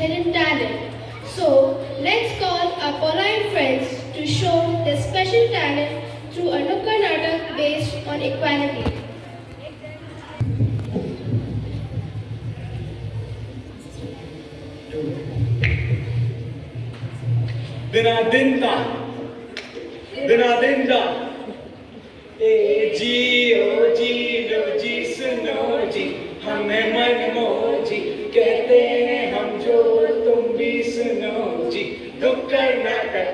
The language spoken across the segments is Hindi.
hidden talent. So, let's call our polite friends to show their special talent through a Nukkad Natak based on equality. Dinadinda, dinadinda. ए जी ओ जी लो जी सुनो जी हमें मन मोजी कहते हैं हम जो तुम भी सुनो जी नुक्कड़ नाटक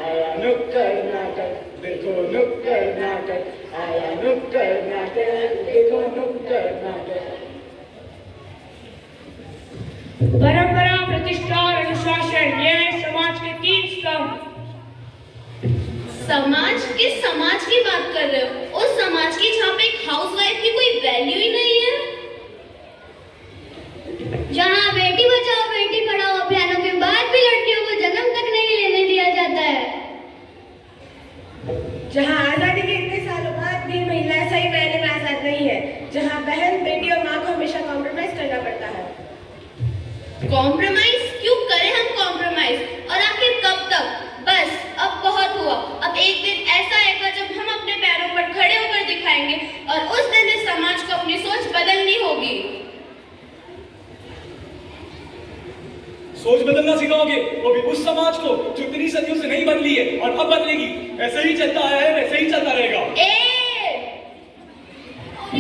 आया नुक्कड़ नाटक देखो नुक्कड़ नाटक आया नुक्कड़ नाटक देखो नुक्कड़ नाटक। परंपरा, प्रतिष्ठा और अनुशासन ये है समाज के 3 स्तंभ। समाज की बात कर रहे हो? उस समाज की जहाँ पे एक हाउसवाइफ की कोई वैल्यू ही नहीं है, जहाँ बेटी बचाओ बेटी पढ़ाओ अभियानों के बाद भी लड़कियों को जन्म तक नहीं लेने दिया जाता है, जहाँ आजादी के इतने सालों बाद भी महिलाएं सही मायने में आजाद नहीं है, जहाँ बहन, बेटी और माँ को हमेशा कॉम्प्रोमाइज करना पड़ता है। कॉम्प्रोमाइज क्यों करें हम कॉम्प्रोमाइज, और आखिर कब तक? बस अब बहुत हुआ। अब एक दिन ऐसा आएगा जब हम अपने पैरों पर खड़े होकर दिखाएंगे और उस दिन इस समाज को अपनी सोच बदलनी होगी। सोच बदलना सिखाओगे वो भी उस समाज को जो इतनी सदियों से नहीं बदली है और अब बदलेगी। ऐसे ही चलता आया है वैसे ही चलता रहेगा।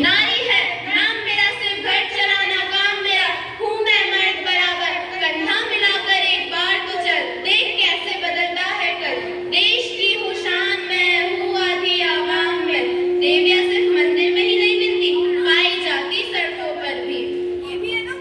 नारी है नाम मेरा, सिर्फ घर चलाना काम मेरा, हूँ मैं मर्द बराबर, कंधा मिलाकर एक बार तो चल, देख कैसे बदलता है कल, देश की हूँ शान मैं, हूँ आधी आवाम में, देवियाँ सिर्फ मंदिर में ही नहीं मिलती, पाई जाती सड़कों पर भी। ये भी है ना?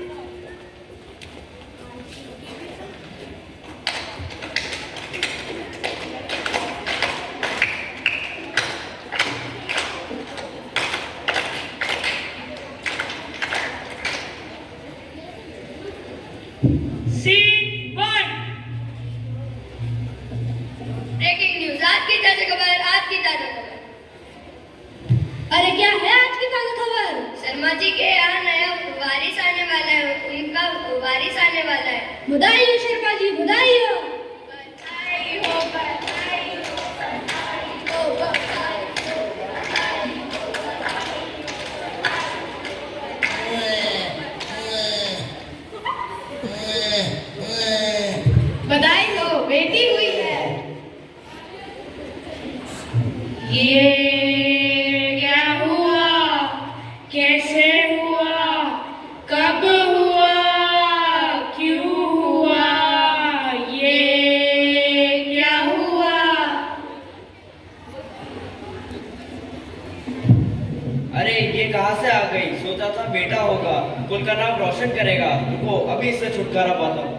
Scene 1। ब्रेकिंग न्यूज, आज की ताजा खबर, आज की ताजा खबर। अरे क्या है आज की ताजा खबर? शर्मा जी के यहाँ नया वारिस आने वाला है, उनका वारिस आने वाला है। बधाई हो शर्मा जी, बधाई हो। बधाई हो, बधाई हो, बधाई हो, बधाई हो, बधाई हो। बधाई हो, बेटी हुई है। ये क्या हुआ, कैसे हुआ, कब हुआ, क्यों हुआ, ये क्या हुआ? अरे ये कहाँ से आ गई? सोचा था बेटा होगा, कुल का नाम रोशन करेगा। रुको अभी इससे छुटकारा पाता हूँ।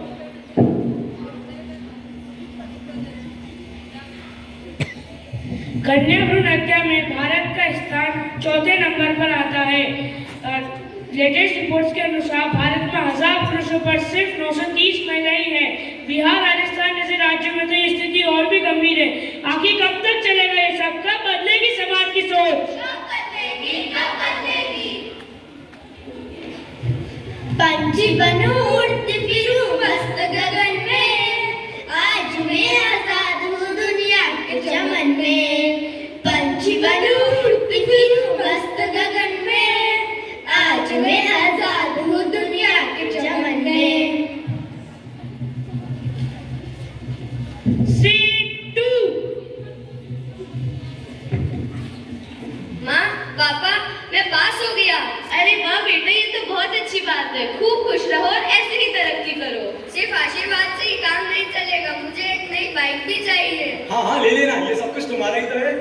कन्या भ्रूण हत्या में भारत का स्थान 4थे नंबर पर आता है। लेटेस्ट रिपोर्ट्स के अनुसार भारत में 1000 पुरुषों पर सिर्फ 930 महिलाएं हैं। बिहार, राजस्थान जैसे राज्यों में तो ये स्थिति और भी गंभीर है। आखिर कब तक चलेगा ये सब? कब बदलेगी समाज की सोच? पंछी बनूं उड़ती फिरूं मस्त गगन में, आज मैं आजाद हूँ दुनिया के चमन में। पंछी बनूं उड़ती फिरूं मस्त गगन में, आज मैं आजाद हूँ दुनिया के चमन में। Scene 2। माँ, पापा, मैं पास हो गया। अरे वाह बेटा, ये तो बहुत अच्छी बात है। खूब खुश रहो और ऐसे ही तरक्की करो। सिर्फ आशीर्वाद से ही काम नहीं चलेगा, मुझे एक नई बाइक भी चाहिए। हाँ हाँ ले लेना, ये सब कुछ तुम्हारा ही तो है।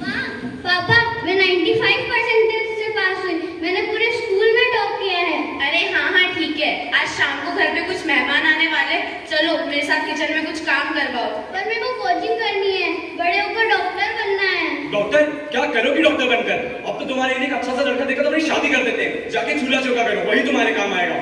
माँ, पापा, मैं 95% से पास हुई। मैंने पूरे स्कूल में टॉप किया है। अरे हाँ हाँ ठीक है, आज शाम को घर पे कुछ मेहमान आने वाले, चलो मेरे साथ किचन में कुछ काम करवाओ। पर मेरे को कोचिंग करनी है, बड़े होकर डॉक्टर बनना है। डॉक्टर? क्या करोगी डॉक्टर बनकर? अब तो तुम्हारे लिए एक अच्छा सा लड़का देखा तो अपनी शादी कर देते हैं। जाके चूल्हा चौका करो, वही तुम्हारे काम आएगा।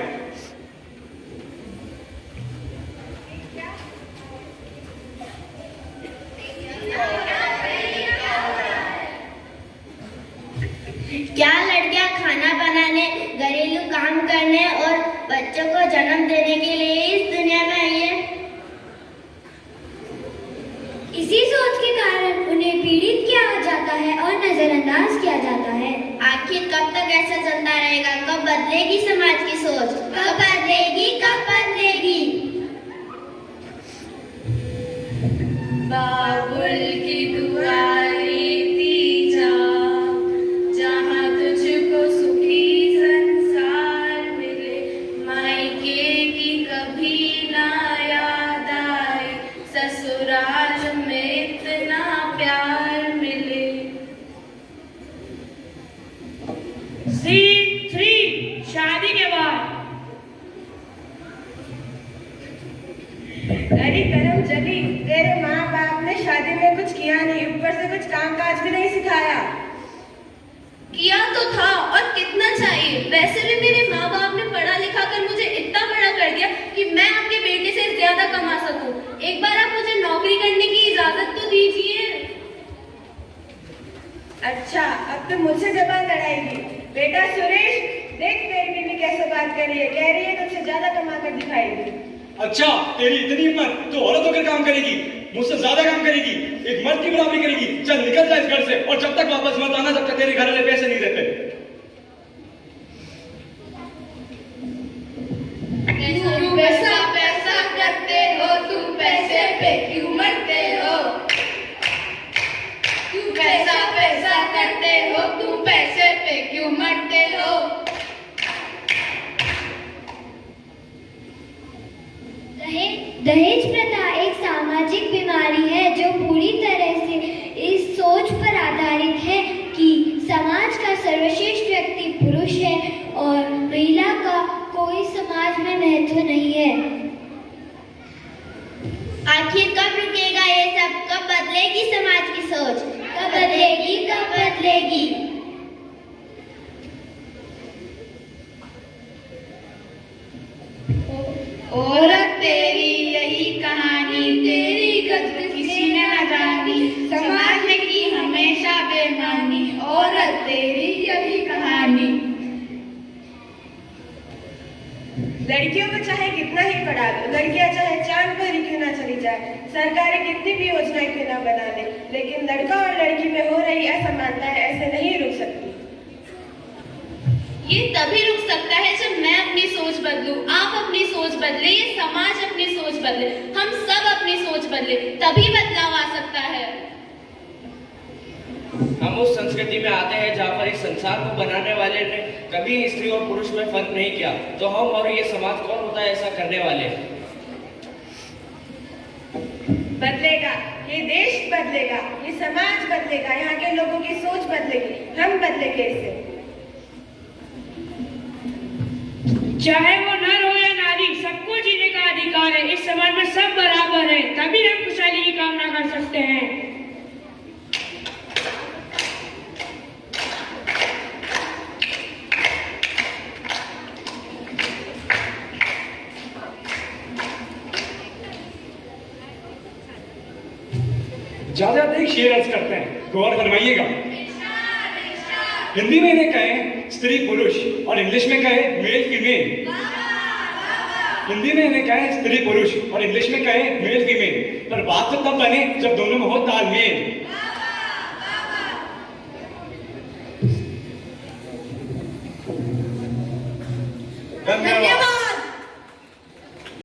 बदलेगी समाज की सोच? कब बदलेगी, कब बदलेगी? बाबुल की दुआएं दी जा, जहाँ तुझको सुखी संसार मिले, मायके की कभी ना याद आए, ससुराल में इतना प्यार मिले। सीन 3 शादी के बाद। अरे करम जली, तेरे माँ बाप ने शादी में कुछ किया नहीं, ऊपर से कुछ काम काज भी नहीं सिखाया। किया तो था, और कितना चाहिए? वैसे भी मेरे माँ बाप ने पढ़ा लिखा कर मुझे इतना बड़ा कर दिया कि मैं आपके बेटे से ज्यादा कमा सकूं। एक बार आप मुझे नौकरी करने की इजाजत तो दीजिए। अच्छा, अब तो मुझसे जबान लड़ाएगी। बेटा सुरेश, देख तेरी बीवी कैसे बात कर रही है, कह रही है तुझसे ज्यादा कमा कर दिखाएगी। अच्छा, तेरी इतनी हिम्मत तो औरत होकर काम करेगी, मुझसे ज्यादा काम करेगी, एक मर्द की बराबरी करेगी। चल निकल जा इस घर से, और जब तक वापस मत आना जब तक तेरे घर वाले पैसे नहीं देते। क्यों पैसा पैसा करते हो तुम, पैसे पे क्यों मरते हो? क्यों पैसा पैसा करते हो तुम, पैसे पे क्यों मरते हो? दहेज प्रथा एक सामाजिक बीमारी है जो पूरी तरह से इस सोच पर आधारित है कि समाज का सर्वश्रेष्ठ व्यक्ति पुरुष है और महिला का कोई समाज में महत्व नहीं है। आखिर कब रुकेगा ये सब? कब बदलेगी समाज की सोच? कब बदलेगी, कब बदलेगी? औरत तेरी यही कहानी, तेरी कद्र किसी ने न जानी, समाज ने की हमेशा बेईमानी, औरत तेरी यही कहानी। लड़कियों को चाहे कितना ही पढ़ा लो, लड़कियां चाहे चांद पर ही क्यों ना चली जाए, सरकारें कितनी भी योजनाएं क्यों ना बना ले, लेकिन लड़का और लड़की में हो रही असमानताएं ऐसे नहीं रुक सकती। ये तभी रुक सकता है जब मैं अपनी सोच बदलूं, आप अपनी सोच बदले, ये समाज अपनी सोच बदले, हम सब अपनी सोच बदले, तभी बदलाव आ सकता है। हम उस संस्कृति में आते हैं जहाँ पर इस संसार को बनाने वाले ने कभी स्त्री और पुरुष में फर्क नहीं किया, तो हम और ये समाज कौन होता है ऐसा करने वाले? बदलेगा, ये देश बदलेगा, ये समाज बदलेगा, यहाँ के लोगों की सोच बदलेगी, हम बदलेंगे इसे। चाहे वो नर हो या नारी, सबको जीने का अधिकार है। इस समाज में सब बराबर है, तभी हम खुशहाली की कामना कर सकते हैं। ज्यादा देख शेर अर्ज करते हैं, गौर फरमाइएगा। हिंदी में इन्हें कहें स्त्री पुरुष और इंग्लिश में कहें मेल फीमेल। हिंदी में इन्हें कहें स्त्री पुरुष और इंग्लिश में कहें मेल फीमेल, पर बात तो तब बने जब दोनों में हो तालमेल। धन्यवाद।